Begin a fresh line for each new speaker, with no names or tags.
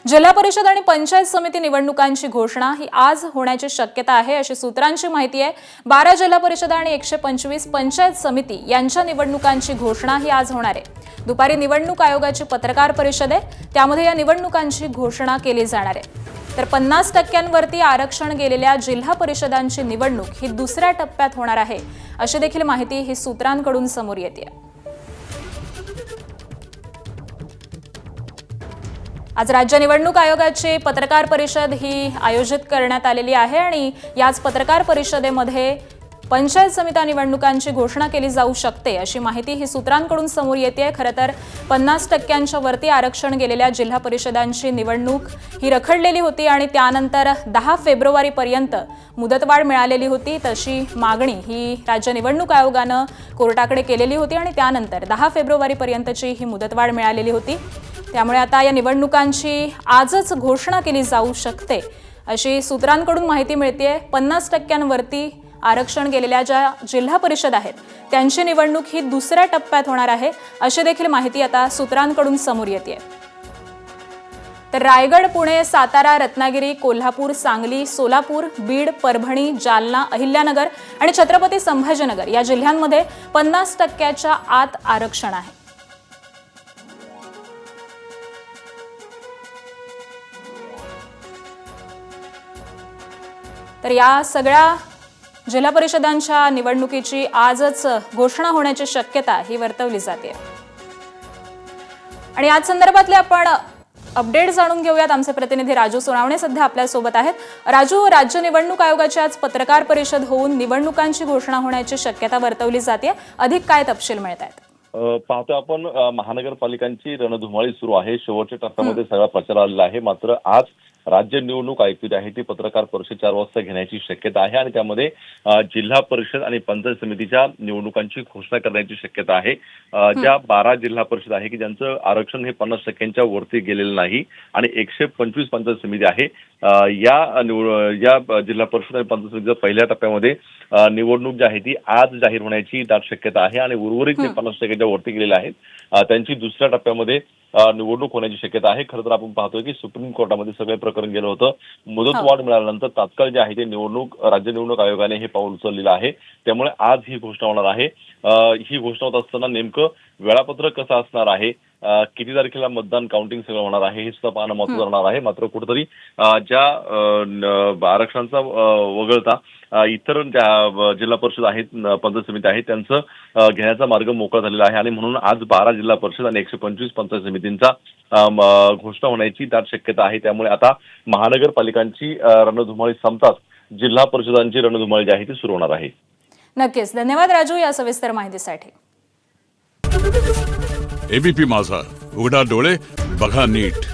जिल्हा परिषद आणि पंचायत समिती निवडणुकांची घोषणा ही आज होण्याची शक्यता आहे अशी सूत्रांची माहिती आहे। 12 जिल्हा परिषद आणि 125 पंचायत समिती यांच्या निवडणुकांची घोषणा ही आज होणार आहे। दुपारी निवडणूक आयोगाची पत्रकार परिषद आहे, त्यामध्ये या निवडणुकांची घोषणा केली जाणार आहे। तर 50% आरक्षण गेलेल्या जिल्हा परिषदांची निवडणूक ही दुसऱ्या टप्प्यात होणार आहे अशी देखील माहिती ही सूत्रांकडून समोर येते। आज राज्य निवडणूक आयोगाची पत्रकार परिषद ही आयोजित करण्यात आलेली आहे आणि याच पत्रकार परिषदेमध्ये पंचायत समिती निवडणुकांची घोषणा केली जाऊ शकते अशी माहिती ही सूत्रांकडून समोर येते। खरं तर 50% वरती आरक्षण गेलेल्या जिल्हा परिषदांची निवडणूक ही रखडलेली होती आणि त्यानंतर 10 फेब्रुवारीपर्यंत मुदतवाढ मिळालेली होती। तशी मागणी ही राज्य निवडणूक आयोगाने कोर्टाकडे केलेली होती आणि त्यानंतर 10 फेब्रुवारीपर्यंतची ही मुदतवाढ मिळालेली होती। त्यामुळे आता या निवडणुकांची आजच घोषणा केली जाऊ शकते अशी सूत्रांकडून माहिती मिळते। 50% वरती आरक्षण गेलेल्या ज्या जिल्हा परिषद आहेत त्यांची निवडणूक ही दुसऱ्या टप्प्यात होणार आहे अशी देखील माहिती आता सूत्रांकडून समोर येते। तर रायगड, पुणे, सातारा, रत्नागिरी, कोल्हापूर, सांगली, सोलापूर, बीड, परभणी, जालना, अहिल्यानगर आणि छत्रपती संभाजीनगर या जिल्ह्यांमध्ये 50% आत आरक्षण आहे। तर या सगळ्या जिल्हा परिषदांच्या निवडणुकीची आजच घोषणा होण्याची शक्यता ही वर्तवली जाते। आणि आज संदर्भातले आपण अपडेट जाणून घेऊयात। आमचे प्रतिनिधी राजू सोनावणे सध्या आपल्या सोबत आहेत। राजू, राज्य निवडणूक आयोगाची आज पत्रकार परिषद होऊन निवडणुकांची घोषणा होण्याची शक्यता वर्तवली जाते। अधिक काय तपशील मिळतात?
पाहतो आपण महानगरपालिकांची रणधुमाळी सुरू आहे। शेवटच्या टप्प्यामध्ये सगळा प्रचार आलेला आहे। मात्र आज राज्य निवडणूक आयुक्त जी आहे ती पत्रकार परिषद 4 वाजता घेण्याची शक्यता आहे आणि त्यामध्ये जिल्हा परिषद आणि पंचायत समितीच्या निवडणुकांची घोषणा करण्याची शक्यता आहे। ज्या 12 जिल्हा परिषद आहे की ज्यांचं आरक्षण हे 50% वरती गेलेलं नाही आणि 125 पंचायत समिती आहे, या जिल्हा परिषद आणि पंचायत समितीच्या पहिल्या टप्प्यामध्ये निवडणूक जी आहे ती आज जाहीर होण्याची दाट शक्यता आहे आणि उर्वरित जे 50% वरती गेलेले आहेत त्यांची दुसऱ्या टप्प्यामध्ये निवडणूक होण्याची शक्यता आहे। खरं तर आपण पाहतोय की सुप्रीम कोर्टामध्ये सगळे प्रकरण गेलं होतं। मुदतवाढ मिळाल्यानंतर तात्काळ जे आहे ते राज्य निवडणूक आयोगाने हे पाऊल उचललेलं आहे। त्यामुळे आज ही घोषणा होणार आहे। ही घोषणा होत असताना नेमकं वेळापत्रक कसं असणार आहे, किती तारखेला मतदान काउंटिंग सगळं होणार आहे हे सुद्धा पाहणं महत्त्वाचं राहणार आहे। मात्र कुठेतरी ज्या आरक्षणाचा वगळता इतर ज्या जिल्हा परिषद आहेत, पंचायत समिती आहेत त्यांचं घेण्याचा मार्ग मोकळा झालेला आहे आणि म्हणून आज 12 जिल्हा परिषद आणि 125 पंचायत समितींचा घोषणा होण्याची दाट शक्यता आहे। त्यामुळे आता महानगरपालिकांची रणधुमाळी संपताच जिल्हा परिषदांची रणधुमाळी जी आहे ती सुरू होणार आहे।
नक्कीच, धन्यवाद राजू या सविस्तर माहितीसाठी।
एबीपी माझा, उघडा डोळे बघा नीट।